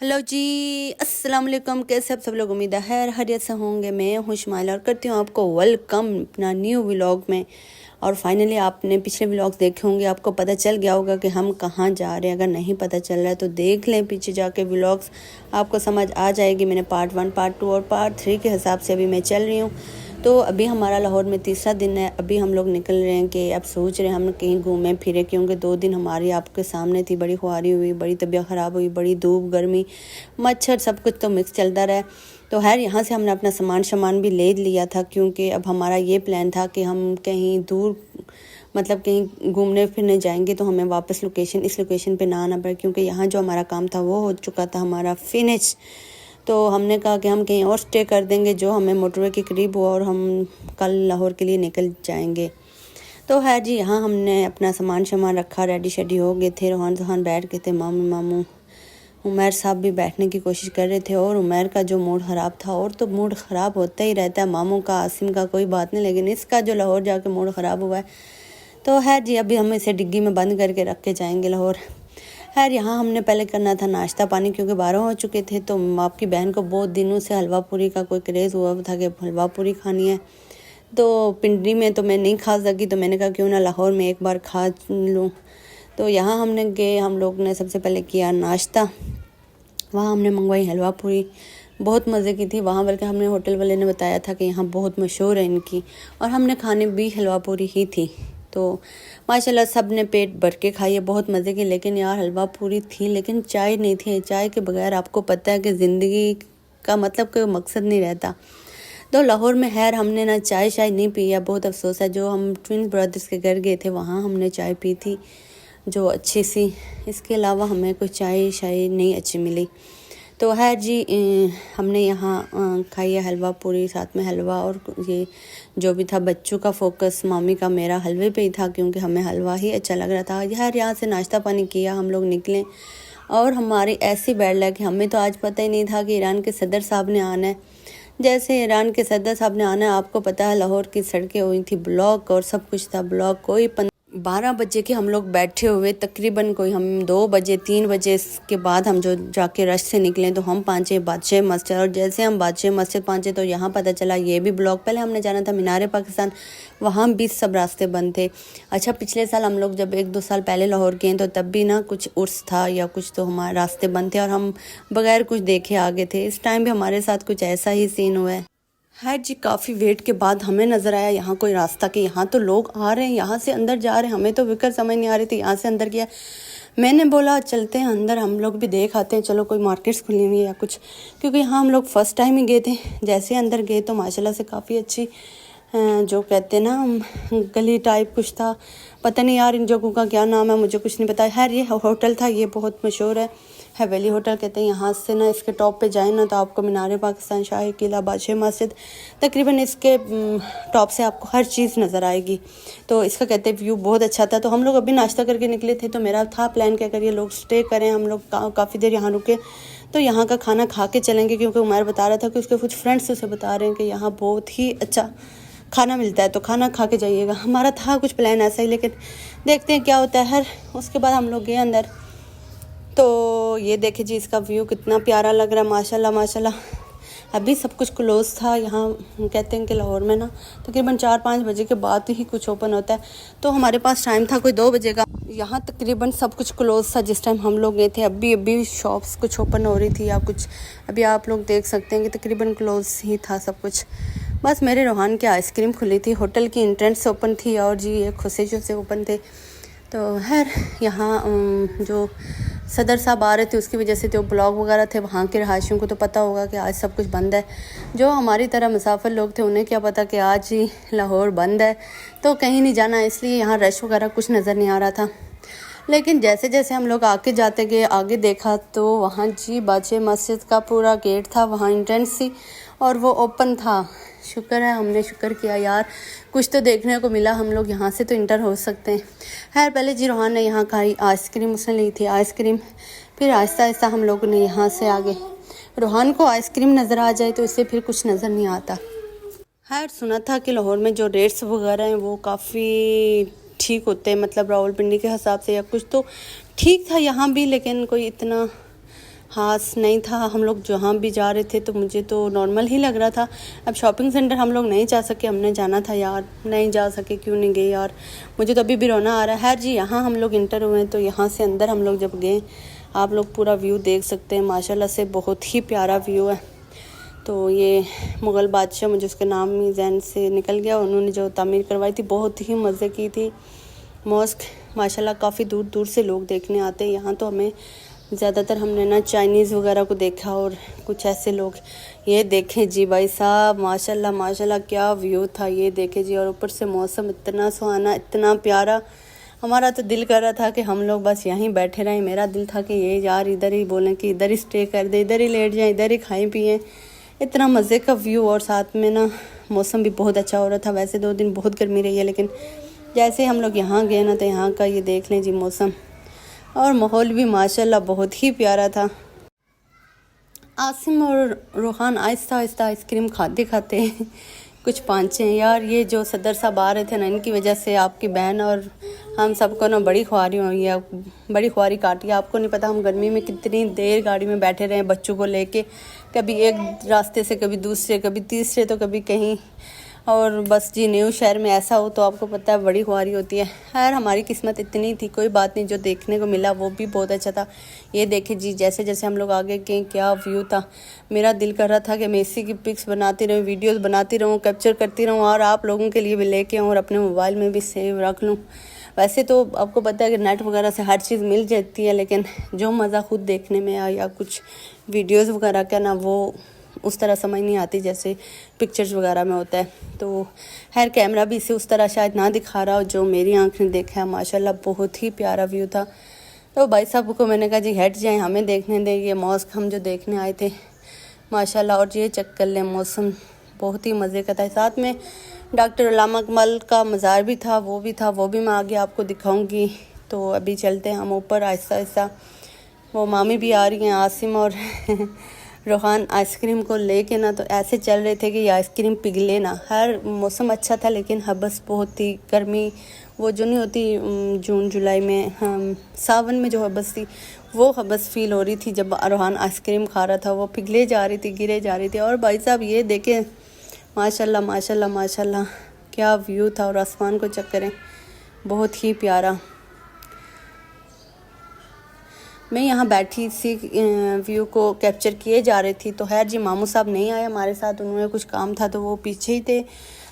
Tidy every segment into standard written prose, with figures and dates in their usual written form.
Hello जी, अस्सलाम वालेकुम। कैसे आप सब लोग? उम्मीद है खैर खैरियत से होंगे। मैं हूँ शुमाइला और करती हूँ आपको वेलकम अपना न्यू व्लॉग में। और फाइनली आपने पिछले व्लॉग्स देखे होंगे, आपको पता चल गया होगा कि हम कहाँ जा रहे हैं। अगर नहीं पता चल रहा है तो देख लें पीछे जाके व्लॉग्स, आपको समझ आ जाएगी। मैंने पार्ट 1, पार्ट 2 और पार्ट 3 के हिसाब से अभी मैं चल रही हूँ। तो अभी हमारा लाहौर में तीसरा दिन है। अभी हम लोग निकल रहे हैं कि अब सोच रहे हैं हम कहीं घूमें फिरे, क्योंकि 2 दिन हमारी आपके सामने थी। बड़ी खुआरी हुई, बड़ी तबीयत ख़राब हुई, बड़ी धूप गर्मी मच्छर सब कुछ तो मिक्स चलता रहा। तो खैर यहाँ से हमने अपना सामान भी ले लिया था, क्योंकि अब हमारा ये प्लान था कि हम कहीं दूर मतलब कहीं घूमने फिरने जाएंगे तो हमें वापस इस लोकेशन पे ना आना पड़े, क्योंकि यहाँ जो हमारा काम था वो हो चुका था हमारा फिनिश। तो हमने कहा कि हम कहीं और स्टे कर देंगे जो हमें मोटरवे के करीब हो, और हम कल लाहौर के लिए निकल जाएंगे। तो है जी, यहाँ हमने अपना सामान रखा, रेडी शेडी हो गए थे। रोहान बैठ गए थे, मामू उमर साहब भी बैठने की कोशिश कर रहे थे। और उमर का जो मूड ख़राब था, और तो मूड ख़राब होता ही रहता है, मामू का आसिम का कोई बात नहीं, लेकिन इसका जो लाहौर जाके मूड ख़राब हुआ है। तो है जी, अभी हम इसे डिग्गी में बंद करके रख के जाएंगे लाहौर। खैर यहाँ हमने पहले करना था नाश्ता पानी, क्योंकि 12 हो चुके थे। तो आपकी बहन को बहुत दिनों से हलवा पूरी का कोई क्रेज़ हुआ था कि हलवा पूरी खानी है। तो पिंडी में तो मैं नहीं खा सकी, तो मैंने कहा क्यों ना लाहौर में एक बार खा लूँ। तो यहाँ हमने गए, हम लोग ने सबसे पहले किया नाश्ता। वहाँ हमने मंगवाई हलवा पूरी, बहुत मज़े की थी वहाँ। बल्कि हमने होटल वाले ने बताया था कि यहाँ बहुत मशहूर है इनकी, और हमने खाने भी हलवा पूरी ही थी। तो माशाल्लाह सब ने पेट भर के खाई है, बहुत मज़े की। लेकिन यार हलवा पूरी थी, लेकिन चाय नहीं थी। चाय के बगैर आपको पता है कि ज़िंदगी का मतलब कोई मकसद नहीं रहता। तो लाहौर में खैर हमने ना चाय नहीं पी है, बहुत अफसोस है। जो हम ट्विन ब्रदर्स के घर गए थे वहाँ हमने चाय पी थी जो अच्छी सी, इसके अलावा हमें कोई चाय नहीं अच्छी मिली। तो है जी, हमने यहाँ खाई है हलवा पूरी, साथ में हलवा। और ये जो भी था बच्चों का फोकस मामी का मेरा हलवे पे ही था, क्योंकि हमें हलवा ही अच्छा लग रहा था। यार यहाँ से नाश्ता पानी किया, हम लोग निकले। और हमारी ऐसी बैड लक है, हमें तो आज पता ही नहीं था कि ईरान के सदर साहब ने आना है। जैसे ईरान के सदर साहब ने आना है, आपको पता है लाहौर की सड़कें हुई थी ब्लॉक, और सब कुछ था ब्लॉक। कोई 12 बजे के हम लोग बैठे हुए, तकरीबन कोई हम 2 बजे 3 बजे के बाद हम जो जाके रश से निकले, तो हम पहुँचे बादशाह मस्जिद। और जैसे हम बादशाह मस्जिद पहुँचे तो यहाँ पता चला ये भी ब्लॉक। पहले हमने जाना था मीनार पाकिस्तान, वहाँ भी सब रास्ते बंद थे। अच्छा, पिछले साल हम लोग जब 1-2 साल पहले लाहौर गए तो तब भी ना कुछ उर्स था या कुछ, तो हमारे रास्ते बंद थे और हम बगैर कुछ देखे आगे थे। इस टाइम भी हमारे साथ कुछ ऐसा ही सीन हुआ है जी। काफ़ी वेट के बाद हमें नज़र आया यहाँ कोई रास्ता, कि यहाँ तो लोग आ रहे हैं, यहाँ से अंदर जा रहे हैं। हमें तो फिक्र समझ नहीं आ रही थी, यहाँ से अंदर किया। मैंने बोला चलते हैं अंदर, हम लोग भी देख आते हैं, चलो कोई मार्केट्स खुली हुई है या कुछ, क्योंकि यहाँ हम लोग फ़र्स्ट टाइम ही गए थे। जैसे अंदर गए तो माशाल्लाह से काफ़ी अच्छी जो कहते हैं ना गली टाइप कुछ था। पता नहीं यार इन जगहों का क्या नाम है, मुझे कुछ नहीं पता। खैर ये होटल था, ये बहुत मशहूर है, हवेली होटल कहते हैं। यहाँ से ना इसके टॉप पे जाए ना तो आपको मीनार पाकिस्तान, शाही किला, बादशाह मस्जिद, तकरीबन इसके टॉप से आपको हर चीज़ नज़र आएगी। तो इसका कहते हैं व्यू बहुत अच्छा था। तो हम लोग अभी नाश्ता करके निकले थे, तो मेरा था प्लान क्या करिए लोग स्टे करें, हम लोग काफ़ी देर यहाँ रुके तो यहाँ का खाना खा के चलेंगे, क्योंकि उमर बता रहा था कि उसके कुछ फ्रेंड्स उसे बता रहे हैं कि यहाँ बहुत ही अच्छा खाना मिलता है, तो खाना खा के जाइएगा। हमारा था कुछ प्लान ऐसा ही, लेकिन देखते हैं क्या होता है। हर उसके बाद हम लोग गए अंदर। तो ये देखिए जी, इसका व्यू कितना प्यारा लग रहा है, माशाल्लाह माशाल्लाह। अभी सब कुछ क्लोज़ था। यहाँ कहते हैं कि लाहौर में ना तकरीबन 4-5 बजे के बाद ही कुछ ओपन होता है, तो हमारे पास टाइम था कोई 2 बजे का। यहाँ तकरीबन सब कुछ क्लोज़ था जिस टाइम हम लोग गए थे। अभी शॉप्स कुछ ओपन हो रही थी या कुछ, अभी आप लोग देख सकते हैं कि तकरीबन क्लोज़ ही था सब कुछ। बस मेरे रोहान की आइसक्रीम खुली थी, होटल की एंट्रेंस से ओपन थी, और जी ये खुशेजों से ओपन थे। तो खैर यहाँ जो सदर साहब आ रहे थे उसकी वजह से जो ब्लॉग वगैरह थे, वहाँ के रहायशियों को तो पता होगा कि आज सब कुछ बंद है। जो हमारी तरह मुसाफिर लोग थे उन्हें क्या पता कि आज ही लाहौर बंद है, तो कहीं नहीं जाना, इसलिए यहाँ रश वगैरह कुछ नज़र नहीं आ रहा था। लेकिन जैसे जैसे हम लोग आगे जाते गए, आगे देखा तो वहाँ जी बादशाह मस्जिद का पूरा गेट था, वहाँ एंट्रेंस थी और वो ओपन था। शुक्र है, हमने शुक्र किया यार, कुछ तो देखने को मिला, हम लोग यहाँ से तो इंटर हो सकते हैं। खैर पहले जी रोहान ने यहाँ खाई आइसक्रीम, उसने ली थी आइसक्रीम। फिर आहिस्ता आहिस्ता हम लोगों ने यहाँ से आगे, रोहान को आइसक्रीम नज़र आ जाए तो इससे फिर कुछ नज़र नहीं आता। खैर सुना था कि लाहौर में जो रेट्स वगैरह हैं वो काफ़ी ठीक होते हैं, मतलब रावलपिंडी के हिसाब से या कुछ, तो ठीक था यहाँ भी, लेकिन कोई इतना खास नहीं था। हम लोग जहाँ भी जा रहे थे तो मुझे तो नॉर्मल ही लग रहा था। अब शॉपिंग सेंटर हम लोग नहीं जा सके, हमने जाना था यार, नहीं जा सके, क्यों नहीं गए यार, मुझे तो अभी भी रोना आ रहा है। जी यहाँ हम लोग इंटर हुए हैं, तो यहाँ से अंदर हम लोग जब गए, आप लोग पूरा व्यू देख सकते हैं, माशाल्लाह से बहुत ही प्यारा व्यू है। तो ये मुग़ल बादशाह, मुझे उसके नाम ही जहन से निकल गया, उन्होंने जो तामीर करवाई थी, बहुत ही मज़े की थी मॉस्क। माशाल्लाह काफ़ी दूर दूर से लोग देखने आते हैं यहाँ। तो हमें ज़्यादातर हमने ना चाइनीज़ वगैरह को देखा और कुछ ऐसे लोग। ये देखें जी भाई साहब, माशाल्लाह माशाल्लाह क्या व्यू था, ये देखें जी। और ऊपर से मौसम इतना सुहाना, इतना प्यारा, हमारा तो दिल कर रहा था कि हम लोग बस यहीं बैठे रहें। मेरा दिल था कि ये यार इधर ही बोलें कि इधर ही स्टे कर दे, इधर ही लेट जाएं, इधर ही खाएं पिएं। इतना मज़े का व्यू, और साथ में ना मौसम भी बहुत अच्छा हो रहा था। वैसे 2 दिन बहुत गर्मी रही है, लेकिन जैसे हम लोग यहाँ गए ना, तो यहाँ का ये देख लें जी मौसम, और माहौल भी माशाल्लाह बहुत ही प्यारा था। आसिम और रूहान आहिस्ता आहिस्ता आइसक्रीम खाते खाते कुछ पहुँचे यार। ये जो सदर साहब आ रहे थे ना, इनकी वजह से आपकी बहन और हम सबको ना बड़ी ख्वारी हुई है, बड़ी ख्वारी काटी है। आपको नहीं पता हम गर्मी में कितनी देर गाड़ी में बैठे रहे बच्चों को लेके, कभी एक रास्ते से, कभी दूसरे, कभी तीसरे, तो कभी कहीं। और बस जी न्यू शहर में ऐसा हो तो आपको पता है बड़ी ख्वारी होती है। खैर हमारी किस्मत इतनी थी, कोई बात नहीं, जो देखने को मिला वो भी बहुत अच्छा था। ये देखे जी, जैसे जैसे हम लोग आगे गए क्या व्यू था। मेरा दिल कर रहा था कि मैं इसी की पिक्स बनाती रहूँ, वीडियोस बनाती रहूँ, कैप्चर करती रहूँ, और आप लोगों के लिए भी लेके आऊँ और अपने मोबाइल में भी सेव रख लूँ। वैसे तो आपको पता है कि नेट वगैरह से हर चीज़ मिल जाती है, लेकिन जो मज़ा खुद देखने में या कुछ वीडियोज़ वगैरह का ना, वो उस तरह समझ नहीं आती जैसे पिक्चर्स वगैरह में होता है। तो खैर कैमरा भी इसे उस तरह शायद ना दिखा रहा हो जो मेरी आँख ने देखा है। माशाल्लाह बहुत ही प्यारा व्यू था। तो भाई साहब को मैंने कहा जी हट जाएं, हमें देखने दें ये मॉस्क हम जो देखने आए थे माशाल्लाह। और ये चेक कर लें, मौसम बहुत ही मज़े का था। साथ में डॉक्टर अल्लामा इकबाल का मज़ार भी था, वो भी मैं आगे आपको दिखाऊँगी। तो अभी चलते हैं हम ऊपर आहिस्ता आहिस्ता। वो मामी भी आ रही हैं, आसिम और रूहान आइसक्रीम को लेके ना, तो ऐसे चल रहे थे कि ये आइसक्रीम पिघले ना। हर मौसम अच्छा था, लेकिन हबस बहुत थी, गर्मी वो जो नहीं होती जून जुलाई में, सावन में जो हबस थी, वो हबस फील हो रही थी। जब रूहान आइसक्रीम खा रहा था, वो पिघले जा रही थी, गिरे जा रही थी। और भाई साहब ये देखें माशाल्लाह माशाल्लाह माशाल्लाह क्या व्यू था। और आसमान को चेक करें, बहुत ही प्यारा। मैं यहाँ बैठी सी व्यू को कैप्चर किए जा रही थी। तो खैर जी मामू साहब नहीं आए हमारे साथ, उन्होंने कुछ काम था तो वो पीछे ही थे,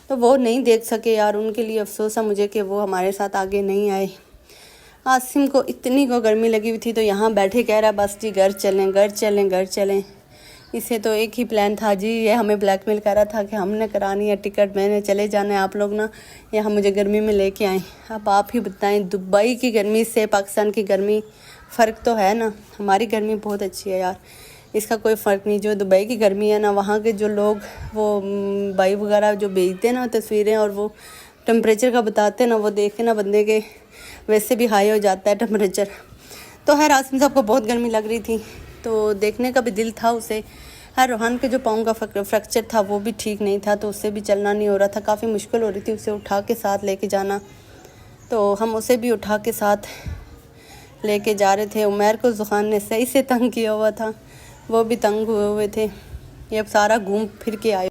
तो वो नहीं देख सके यार। उनके लिए अफसोस है मुझे कि वो हमारे साथ आगे नहीं आए। आसिम को इतनी को गर्मी लगी हुई थी, तो यहाँ बैठे कह रहा बस जी घर चलें घर चलें घर चलें। इसे तो एक ही प्लान था जी, ये हमें ब्लैकमेल कर रहा था कि हमने करानी है टिकट, मैंने चले जाना है, आप लोग ना यहाँ मुझे गर्मी में लेके आए। अब आप ही बताएं, दुबई की गर्मी से पाकिस्तान की गर्मी फ़र्क तो है ना। हमारी गर्मी बहुत अच्छी है यार, इसका कोई फ़र्क नहीं। जो दुबई की गर्मी है ना, वहाँ के जो लोग वो बाई वगैरह जो भेजते हैं ना तस्वीरें, और वो टेम्परेचर का बताते हैं ना, वो देख के ना बंदे के वैसे भी हाई हो जाता है टेम्परेचर। तो खैर आसिम साहब को बहुत गर्मी लग रही थी, तो देखने का भी दिल था उसे। हर रूहान के जो पाँव का फ्रैक्चर था वो भी ठीक नहीं था, तो उससे भी चलना नहीं हो रहा था, काफ़ी मुश्किल हो रही थी उसे उठा के साथ लेके जाना। तो हम उसे भी उठा के साथ लेके जा रहे थे। उमैर को जुखान ने सही से तंग किया हुआ था, वो भी तंग हुए हुए थे। ये अब सारा घूम फिर के आए।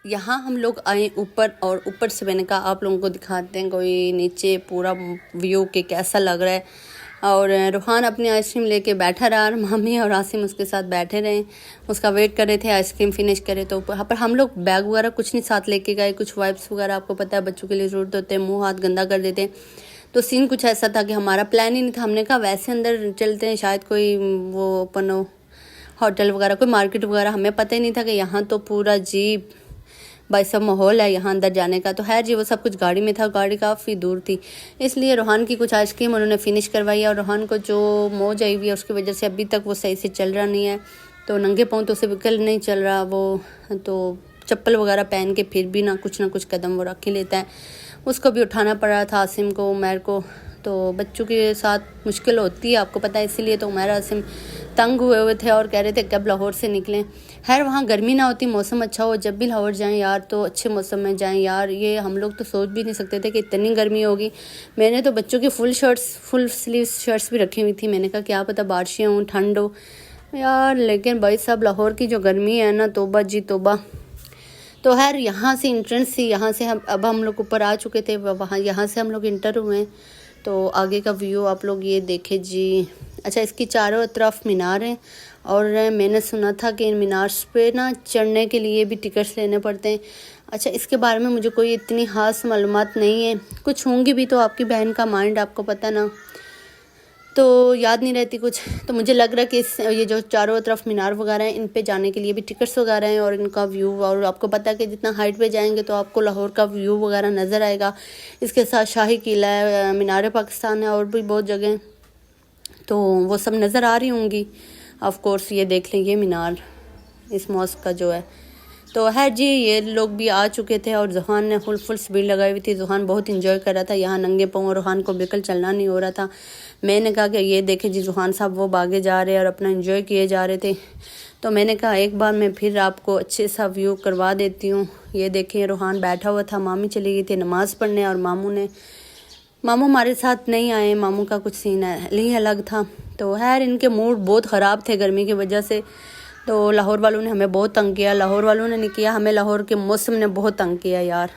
यहाँ हम लोग आए ऊपर, और ऊपर से मैंने कहा आप लोगों को दिखाते हैं कोई नीचे पूरा व्यू के कैसा लग रहा है। और रूहान अपनी आइसक्रीम लेके बैठा रहा, और मामी और आसिम उसके साथ बैठे रहे, उसका वेट कर रहे थे आइसक्रीम फिनिश करे। तो यहाँ पर हम लोग बैग वगैरह कुछ नहीं साथ लेके गए, कुछ वाइप्स वगैरह आपको पता है बच्चों के लिए ज़रूरत होते हैं, मुँह हाथ गंदा कर देते हैं। तो सीन कुछ ऐसा था कि हमारा प्लान ही नहीं था। हमने कहा वैसे अंदर चलते हैं, शायद कोई वो ओपन हो होटल वगैरह, कोई मार्केट वगैरह, हमें पता ही नहीं था कि यहाँ तो पूरा जीप भाई सब माहौल है यहाँ अंदर जाने का। तो खैर जी वो सब कुछ गाड़ी में था, गाड़ी काफ़ी दूर थी, इसलिए रूहान की कुछ आइसक्रीम उन्होंने फिनिश करवाई। और रूहान को जो मौज आई हुई है उसकी वजह से अभी तक वो सही से चल रहा नहीं है, तो नंगे पाँव तो उसे बिल्कुल नहीं चल रहा वो, तो चप्पल वगैरह पहन के फिर भी ना कुछ कदम वो रख ही लेता है। उसको भी उठाना पड़ रहा था, आसिम को, उमैर को। तो बच्चों के साथ मुश्किल होती है आपको पता है, इसीलिए तो उमैर आसिम तंग हुए थे और कह रहे थे कब लाहौर से निकलें। खैर वहाँ गर्मी ना होती, मौसम अच्छा हो, जब भी लाहौर जाएं यार तो अच्छे मौसम में जाएं यार। ये हम लोग तो सोच भी नहीं सकते थे कि इतनी गर्मी होगी। मैंने तो बच्चों की फुल स्लीव शर्ट्स भी रखी हुई थी, मैंने कहा क्या पता बारिशें हों, ठंड हो। यार लेकिन भाई साहब लाहौर की जो गर्मी है ना, तौबा जी तौबा। तो खैर यहाँ से एंट्रेंस थी, यहाँ से अब हम लोग ऊपर आ चुके थे, वहाँ यहाँ से हम लोग इंटर हुए हैं। तो आगे का व्यू आप लोग ये देखे जी। अच्छा, इसकी चारों तरफ मीनार हैं और मैंने सुना था कि इन मीनार्स पे ना चढ़ने के लिए भी टिकट्स लेने पड़ते हैं। अच्छा, इसके बारे में मुझे कोई इतनी ख़ास मालूमात नहीं है, कुछ होंगी भी तो आपकी बहन का माइंड आपको पता ना, तो याद नहीं रहती कुछ। तो मुझे लग रहा है कि ये जो चारों तरफ मीनार वगैरह हैं इन पे जाने के लिए भी टिकट्स वगैरह हैं और इनका व्यू, और आपको पता है कि जितना हाइट पे जाएंगे तो आपको लाहौर का व्यू वगैरह नज़र आएगा। इसके साथ शाही किला है, मीनार पाकिस्तान है और भी बहुत जगह, तो वो सब नज़र आ रही होंगी ऑफ कोर्स। ये देख लें, ये मीनार इस मॉस्क का जो है। तो है जी, ये लोग भी आ चुके थे और जुहान ने फुल स्पीड लगाई हुई थी। जुहान बहुत इंजॉय कर रहा था यहाँ नंगे पाँव, और रुहान को बिल्कुल चलना नहीं हो रहा था। मैंने कहा कि ये देखें जी जुहान साहब वो भागे जा रहे और अपना इंजॉय किए जा रहे थे। तो मैंने कहा एक बार मैं फिर आपको अच्छे सा व्यू करवा देती हूँ। ये देखें, रुहान बैठा हुआ था, मामी चली गई थी नमाज़ पढ़ने और मामू हमारे साथ नहीं आए। मामू का कुछ सीन ही अलग था। तो खैर इनके मूड बहुत ख़राब थे गर्मी की वजह से। तो लाहौर वालों ने हमें बहुत तंग किया, लाहौर वालों ने नहीं किया, हमें लाहौर के मौसम ने बहुत तंग किया यार।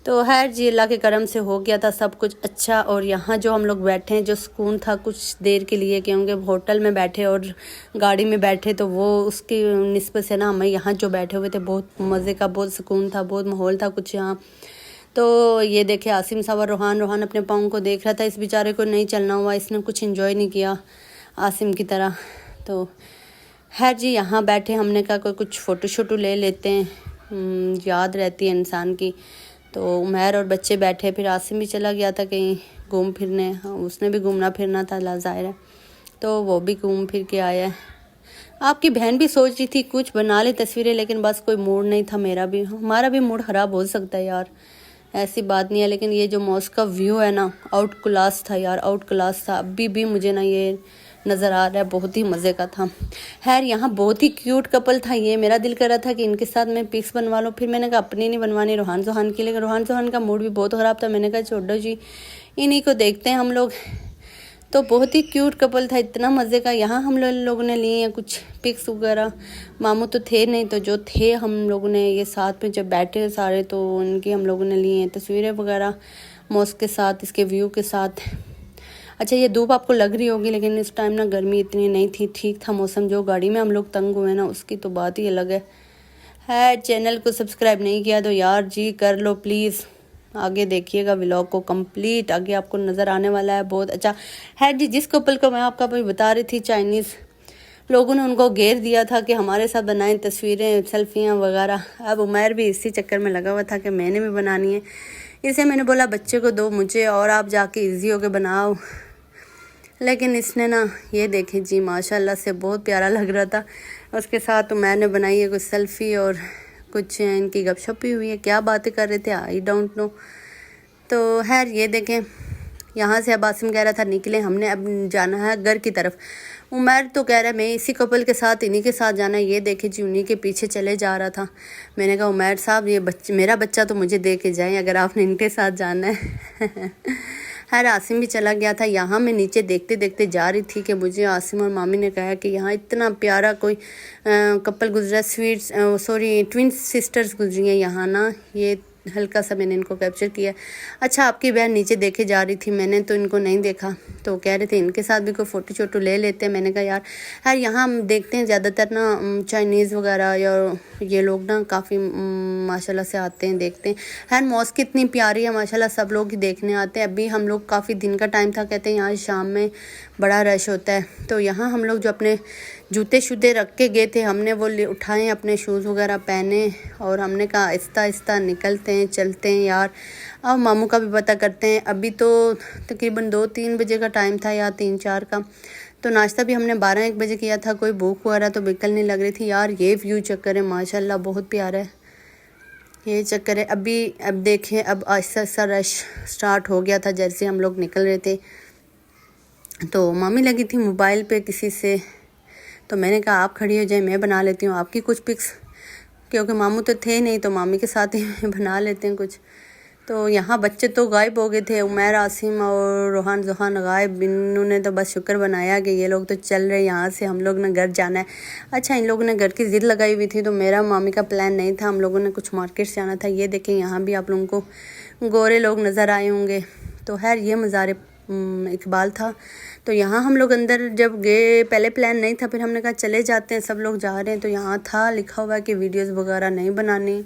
तो खैर जी, अल्लाह के करम से हो गया था सब कुछ अच्छा। और यहाँ जो हम लोग बैठे हैं, जो सुकून था कुछ देर के लिए, क्योंकि होटल में बैठे और गाड़ी में बैठे, तो वो उसकी निस्बत से ना हमें यहाँ जो बैठे हुए थे बहुत मज़े का, बहुत सुकून था, बहुत माहौल था कुछ यहाँ। तो ये देखे आसिम साहब और रोहान अपने पाँव को देख रहा था। इस बेचारे को नहीं चलना हुआ, इसने कुछ एंजॉय नहीं किया आसिम की तरह। तो है जी, यहाँ बैठे हमने कहा कोई कुछ फ़ोटो शोटो ले लेते हैं, याद रहती है इंसान की। तो उमैर और बच्चे बैठे, फिर आसिम भी चला गया था कहीं घूम फिरने, उसने भी घूमना फिरना था ज़ाहिर है, तो वो भी घूम फिर के आया है। आपकी बहन भी सोच रही थी कुछ बना ले तस्वीरें, लेकिन बस कोई मूड नहीं था। हमारा भी मूड ख़राब हो सकता है यार, ऐसी बात नहीं है। लेकिन ये जो मॉस्क का व्यू है ना, आउट क्लास था यार, आउट क्लास था। अभी भी मुझे ना ये नज़र आ रहा है, बहुत ही मज़े का था। खैर यहाँ बहुत ही क्यूट कपल था ये, मेरा दिल कर रहा था कि इनके साथ मैं पिक्स बनवा लूँ। फिर मैंने कहा अपनी नहीं बनवानी, रोहान जोहान की, लेकिन रोहान जोहान का मूड भी बहुत ख़राब था। मैंने कहा छोड़ो जी, इन्हीं को देखते हैं हम लोग। तो बहुत ही क्यूट कपल था, इतना मज़े का। यहाँ हम लोगों ने लिए हैं कुछ पिक्स वगैरह, मामू तो थे नहीं, तो जो थे हम लोगों ने ये साथ में जब बैठे सारे, तो उनकी हम लोगों ने लिए हैं तस्वीरें वगैरह मॉस्क के साथ, इसके व्यू के साथ। अच्छा, ये धूप आपको लग रही होगी, लेकिन इस टाइम ना गर्मी इतनी नहीं थी, ठीक था मौसम। जो गाड़ी में हम लोग तंग हुए ना, उसकी तो बात ही अलग है। चैनल को सब्सक्राइब नहीं किया तो यार जी कर लो प्लीज़, आगे देखिएगा व्लॉग को कंप्लीट, आगे आपको नज़र आने वाला है बहुत अच्छा है जी। जिस कपल को मैं आपका भाई बता रही थी, चाइनीज़ लोगों ने उनको घेर दिया था कि हमारे साथ बनाएं तस्वीरें, सेल्फियाँ वगैरह। अब उमैर भी इसी चक्कर में लगा हुआ था कि मैंने भी बनानी है। इसे मैंने बोला बच्चे को दो मुझे और आप जाके इजी होके बनाओ, लेकिन इसने ना ये देखें जी माशाल्लाह से बहुत प्यारा लग रहा था। उसके साथ तो मैंने बनाई है कुछ सेल्फ़ी और कुछ इनकी गपशप भी हुई है, क्या बातें कर रहे थे आई डोंट नो। तो खैर ये देखें, यहाँ से अब आसिम कह रहा था निकले, हमने अब जाना है घर की तरफ। उमैर तो कह रहा है मैं इसी कपल के साथ, इन्हीं के साथ जाना है। ये देखे जी उन्हीं के पीछे चले जा रहा था। मैंने कहा उमैर साहब ये मेरा बच्चा तो मुझे दे के जाएँ अगर आपने इनके साथ जाना है। खैर आसिम भी चला गया था। यहाँ मैं नीचे देखते देखते जा रही थी कि मुझे आसिम और मामी ने कहा कि यहाँ इतना प्यारा कोई कपल गुजरा, ट्विन सिस्टर्स गुजरी हैं यहाँ ना। ये हल्का सा मैंने इनको कैप्चर किया। अच्छा, आपकी बहन नीचे देखे जा रही थी, मैंने तो इनको नहीं देखा, तो कह रहे थे इनके साथ भी कोई फ़ोटो शोटो ले लेते हैं। मैंने कहा यार यहाँ हम देखते हैं ज़्यादातर ना चाइनीज़ वगैरह या ये लोग ना काफ़ी माशाल्लाह से आते हैं, देखते हैं। खैर मॉस्क इतनी प्यारी है माशाल्लाह, सब लोग ही देखने आते हैं। अभी हम लोग काफ़ी दिन का टाइम था, कहते हैं यहाँ शाम में बड़ा रश होता है। तो यहाँ हम लोग जो अपने जूते शूते रख के गए थे, हमने वो उठाए, अपने शूज़ वगैरह पहने और हमने कहा आहिस्ता आहिस्ता निकलते हैं, चलते हैं यार। अब मामू का भी पता करते हैं। अभी तो तकरीबन 2-3 बजे का टाइम था या 3-4 का। तो नाश्ता भी हमने 12-1 बजे किया था। कोई भूख वगैरह तो बिल्कुल नहीं लग रही थी यार। ये व्यू चक्कर है माशाल्लाह, बहुत प्यारा है ये चक्कर है। अब देखें, अब आहिस्ता आहिस्ता रश स्टार्ट हो गया था जैसे हम लोग निकल रहे थे। तो मामी लगी थी मोबाइल पे किसी से, तो मैंने कहा आप खड़ी हो जाए, मैं बना लेती हूँ आपकी कुछ पिक्स, क्योंकि मामू तो थे नहीं, तो मामी के साथ ही बना लेते हैं कुछ। तो यहाँ बच्चे तो गायब हो गए थे, उमैर, आसिम और रोहान जोहान गायब। इन्होंने तो बस शुक्र बनाया कि ये लोग तो चल रहे यहाँ से, हम लोग ने घर जाना है। अच्छा, इन लोगों ने घर की ज़िद लगाई हुई थी, तो मेरा मामी का प्लान नहीं था, हम लोगों ने कुछ मार्केट से आना था। ये देखें, यहाँ भी आप लोगों को गोरे लोग नज़र आए होंगे। तो खैर ये मज़ार इकबाल था। तो यहाँ हम लोग अंदर जब गए, पहले प्लान नहीं था, फिर हमने कहा चले जाते हैं, सब लोग जा रहे हैं। तो यहाँ था लिखा हुआ है कि वीडियोस वगैरह नहीं बनानी।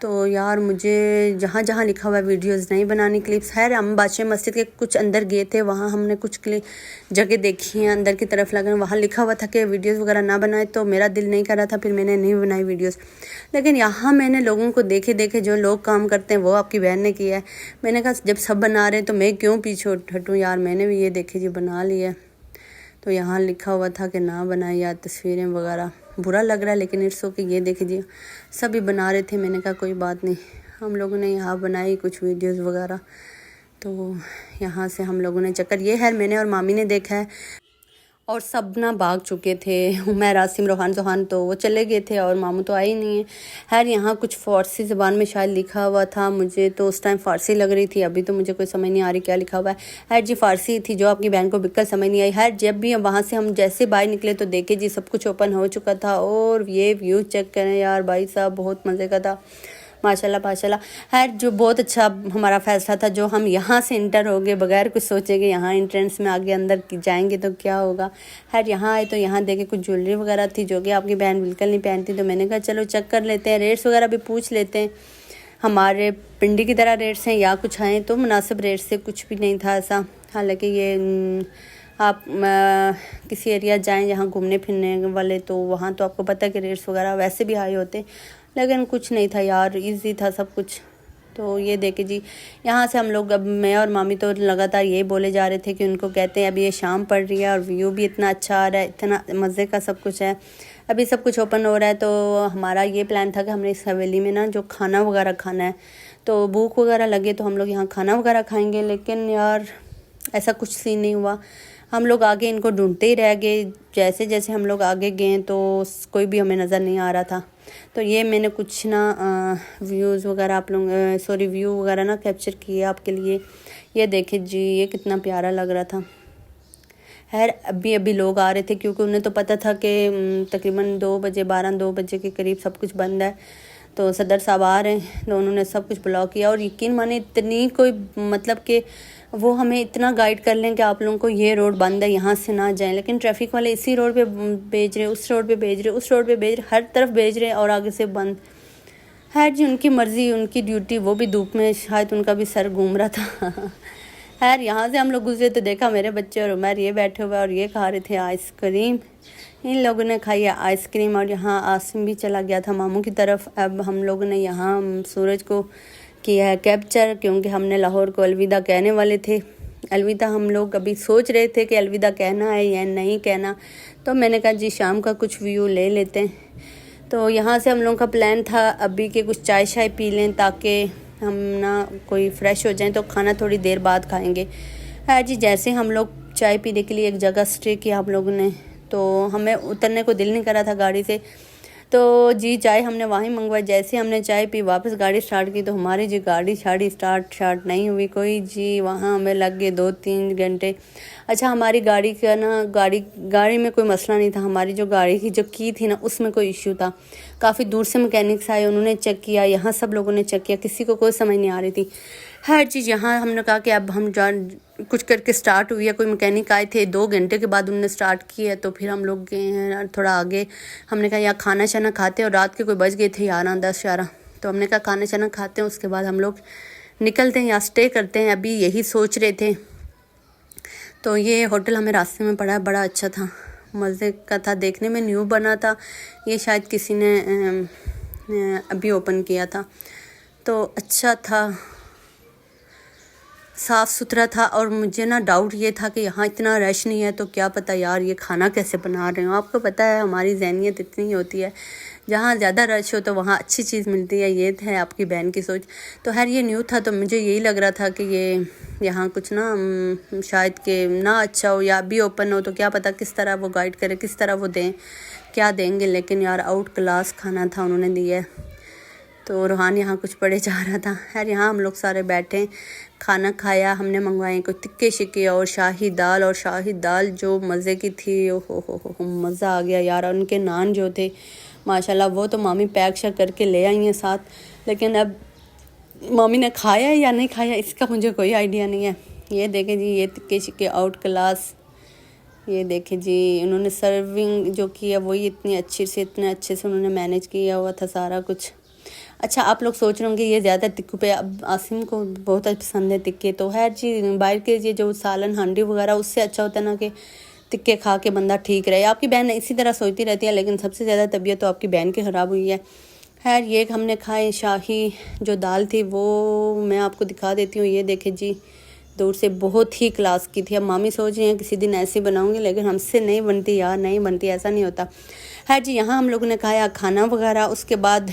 तो यार मुझे जहाँ जहाँ लिखा हुआ है वीडियोस नहीं बनानी, क्लिप्स। खैर हम बादशाह मस्जिद के कुछ अंदर गए थे, वहाँ हमने कुछ जगह देखी हैं अंदर की तरफ लगे, वहाँ लिखा हुआ था कि वीडियोस वगैरह ना बनाए। तो मेरा दिल नहीं कर रहा था, फिर मैंने नहीं बनाई वीडियोस। लेकिन यहाँ मैंने लोगों को देखे जो लोग काम करते हैं वो आपकी बहन ने किया है। मैंने कहा जब सब बना रहे हैं तो मैं क्यों पीछे हटूँ यार, मैंने भी ये देखे जी बना लिया। तो यहाँ लिखा हुआ था कि ना बनाए यार तस्वीरें वगैरह, बुरा लग रहा है लेकिन इट्स ओके। ये देखिए सभी बना रहे थे, मैंने कहा कोई बात नहीं। हम लोगों ने यहाँ बनाई कुछ वीडियोस वगैरह। तो यहाँ से हम लोगों ने चक्कर, ये है मैंने और मामी ने देखा है, और सब ना भाग चुके थे। उमैर, आसिम, रोहान जोहान तो वो चले गए थे और मामू तो आए ही नहीं है। खैर यहाँ कुछ फ़ारसी ज़बान में शायद लिखा हुआ था, मुझे तो उस टाइम फ़ारसी लग रही थी, अभी तो मुझे कोई समझ नहीं आ रही क्या लिखा हुआ है। खैर जी फ़ारसी थी, जो आपकी बहन को बिल्कुल समझ नहीं आई। खैर जब भी वहाँ से हम जैसे बाहर निकले तो देखे जी सब कुछ ओपन हो चुका था। और ये व्यू चेक करें यार भाई साहब, बहुत मज़े का था, माशाल्लाह माशाल्लाह। खैर जो बहुत अच्छा हमारा फ़ैसला था, जो हम यहाँ से इंटर हो गए बगैर कुछ सोचे कि यहाँ एंट्रेंस में आगे अंदर जाएंगे तो क्या होगा। खैर यहाँ आए तो यहाँ देखे कुछ ज्वेलरी वगैरह थी जो कि आपकी बहन बिल्कुल नहीं पहनती। तो मैंने कहा चलो चेक कर लेते हैं, रेट्स वगैरह भी पूछ लेते हैं, हमारे पिंडी की तरह रेट्स हैं या कुछ हैं। तो मुनासिब रेट से कुछ भी नहीं था ऐसा। हालाँकि ये आप किसी एरिया जाएँ जहाँ घूमने फिरने वाले, तो वहाँ तो आपको पता है कि रेट्स वगैरह वैसे भी हाई होते, लेकिन कुछ नहीं था यार, इजी था सब कुछ। तो ये देखे जी यहाँ से हम लोग, अब मैं और मामी तो लगातार यही बोले जा रहे थे कि उनको कहते हैं अभी ये शाम पड़ रही है और व्यू भी इतना अच्छा आ रहा है, इतना मज़े का सब कुछ है, अभी सब कुछ ओपन हो रहा है। तो हमारा ये प्लान था कि हमने इस हवेली में ना जो खाना वगैरह खाना है, तो भूख वगैरह लगे तो हम लोग यहाँ खाना वगैरह खाएँगे। लेकिन यार ऐसा कुछ सीन नहीं हुआ, हम लोग आगे इनको ढूंढते ही रह गए। जैसे जैसे हम लोग आगे गए तो कोई भी हमें नज़र नहीं आ रहा था। तो ये मैंने कुछ ना व्यूज़ वगैरह आप लोग व्यू वगैरह ना कैप्चर किए आपके लिए। ये देखे जी ये कितना प्यारा लग रहा था। खैर अभी लोग आ रहे थे, क्योंकि उन्हें तो पता था कि तकरीबन 2 बजे 2 बजे के करीब सब कुछ बंद है। तो सदर साहब आ रहे हैं, तो उन्होंने सब कुछ ब्लॉक किया। और यकीन माने इतनी कोई मतलब कि वो हमें इतना गाइड कर लें कि आप लोगों को ये रोड बंद है, यहाँ से ना जाएं, लेकिन ट्रैफिक वाले इसी रोड पे भेज रहे, उस रोड पे भेज रहे, उस रोड पे भेज रहे, हर तरफ भेज रहे और आगे से बंद। खैर जी उनकी मर्ज़ी, उनकी ड्यूटी, वो भी धूप में, शायद उनका भी सर घूम रहा था। खैर यहाँ से हम लोग गुजरे तो देखा मेरे बच्चे और उमर ये बैठे हुए और ये खा रहे थे आइसक्रीम। इन लोगों ने खाई है आइसक्रीम। और यहाँ आसिम भी चला गया था मामू की तरफ। अब हम लोगों ने यहाँ सूरज को किया है कैप्चर, क्योंकि हमने लाहौर को अलविदा कहने वाले थे। अलविदा हम लोग अभी सोच रहे थे कि अलविदा कहना है या नहीं कहना। तो मैंने कहा जी शाम का कुछ व्यू ले लेते हैं। तो यहाँ से हम लोगों का प्लान था अभी कि कुछ चाय शाय पी लें, ताकि हम ना कोई फ्रेश हो जाएं, तो खाना थोड़ी देर बाद खाएंगे। है जी जैसे हम लोग चाय पीने के लिए एक जगह स्टे किया हम लोगों ने, तो हमें उतरने को दिल नहीं कर रहा था गाड़ी से। तो जी चाय हमने वहीं मंगवाई। जैसे हमने चाय पी वापस गाड़ी स्टार्ट की, तो हमारी जी गाड़ी शाड़ी स्टार्ट नहीं हुई कोई जी। वहाँ हमें लग गए 2-3 घंटे। अच्छा हमारी गाड़ी का ना गाड़ी में कोई मसला नहीं था, हमारी जो गाड़ी की जो की थी ना उसमें कोई इश्यू था। काफ़ी दूर से मैकेनिक्स आए, उन्होंने चेक किया, यहाँ सब लोगों ने चेक किया, किसी को कोई समझ नहीं आ रही थी। हर चीज़ यहाँ हमने कहा कि अब हम कुछ करके स्टार्ट हुई है। कोई मैकेनिक आए थे 2 घंटे के बाद उन्होंने स्टार्ट की है। तो फिर हम लोग गए हैं थोड़ा आगे, हमने कहा यहाँ खाना शाना खाते, और रात के कोई बज गए थे 11-10-11। तो हमने कहा खाना शाना खाते हैं, उसके बाद हम लोग निकलते हैं या स्टे करते हैं, अभी यही सोच रहे थे। तो ये होटल हमें रास्ते में पड़ा, बड़ा अच्छा था, मज़े का था, देखने में न्यू बना था, ये शायद किसी ने अभी ओपन किया था। तो अच्छा था, साफ़ सुथरा था। और मुझे ना डाउट ये था कि यहाँ इतना रश नहीं है, तो क्या पता यार ये खाना कैसे बना रहे हो। आपको पता है हमारी ज़हनियत इतनी ही होती है, जहाँ ज़्यादा रश हो तो वहाँ अच्छी चीज़ मिलती है, ये है आपकी बहन की सोच। तो खैर ये न्यू था, तो मुझे यही लग रहा था कि ये यहाँ कुछ ना शायद कि ना अच्छा हो या अभी ओपन हो, तो क्या पता किस तरह वो गाइड करे, किस तरह वो दें, क्या देंगे। लेकिन यार आउट क्लास खाना था उन्होंने दिया है। तो रूहान यहाँ कुछ पढ़े जा रहा था। खैर यहाँ हम लोग सारे बैठे, खाना खाया। हमने मंगवाए कुछ टिक्के शिक्के और शाही दाल जो मज़े की थी। ओ हो मज़ा आ गया यार। उनके नान जो थे माशाल्लाह, वो तो मामी पैक शैक करके ले आई हैं साथ, लेकिन अब मामी ने खाया या नहीं खाया इसका मुझे कोई आइडिया नहीं है। ये देखें जी, ये टिक्के शिक्के आउट क्लास। ये देखें जी, उन्होंने सर्विंग जो किया वही इतने अच्छे से उन्होंने मैनेज किया हुआ था सारा कुछ। अच्छा, आप लोग सोच रहे होंगे ये ज़्यादा टिक्कू पे, अब आसिम को बहुत पसंद है टिक्के, तो है जी बाहर के ये जो सालन हांडी वगैरह उससे अच्छा होता है ना कि टिक्के खा के बंदा ठीक रहे। आपकी बहन इसी तरह सोचती रहती है, लेकिन सबसे ज़्यादा तबीयत तो आपकी बहन की ख़राब हुई है। खैर ये हमने खाए शाही जो दाल थी वो मैं आपको दिखा देती हूँ। ये देखें जी, दूर से बहुत ही क्लास की थी। अब मामी सोच रही हैं किसी दिन ऐसी बनाऊंगी, लेकिन हमसे नहीं बनती यार, नहीं बनती, ऐसा नहीं होता। है जी, यहाँ हम लोगों ने खाया खाना वगैरह। उसके बाद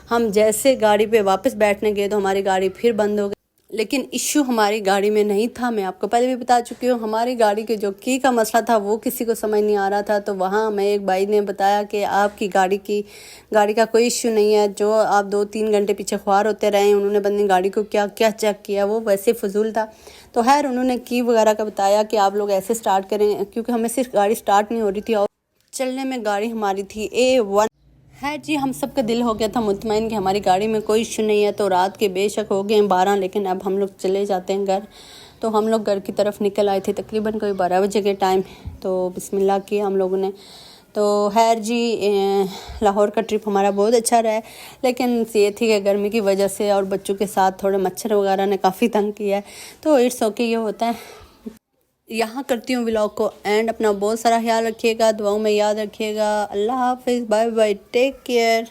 हम जैसे गाड़ी पे वापस बैठने गए तो हमारी गाड़ी फिर बंद हो गई। लेकिन इश्यू हमारी गाड़ी में नहीं था, मैं आपको पहले भी बता चुकी हूँ। हमारी गाड़ी के जो की का मसला था वो किसी को समझ नहीं आ रहा था। तो वहाँ हमें एक भाई ने बताया कि आपकी गाड़ी का कोई इश्यू नहीं है, जो आप 2-3 घंटे पीछे ख्वार होते रहे। उन्होंने बंदी गाड़ी को क्या क्या चेक किया, वो वैसे फजूल था। तो खैर उन्होंने की वगैरह का बताया कि आप लोग ऐसे स्टार्ट करें, क्योंकि हमें सिर्फ गाड़ी स्टार्ट नहीं हो रही थी और चलने में गाड़ी हमारी थी A1। है जी, हम सब का दिल हो गया था मुतमईन कि हमारी गाड़ी में कोई इशू नहीं है। तो रात के बेशक हो गए 12, लेकिन अब हम लोग चले जाते हैं घर। तो हम लोग घर की तरफ निकल आए थे तकरीबन कोई 12 बजे के टाइम। तो बिस्मिल्लाह किया हम लोगों ने। तो खैर जी, लाहौर का ट्रिप हमारा बहुत अच्छा रहा है, लेकिन ये थी कि गर्मी की वजह से और बच्चों के साथ थोड़े मच्छर वगैरह ने काफ़ी तंग किया है। तो इट्स ओके, ये होता है। यहाँ करती हूँ व्लॉग को एंड। अपना बहुत सारा ख्याल रखिएगा, दुआओं में याद रखिएगा। अल्लाह हाफिज़, बाय बाय, टेक केयर।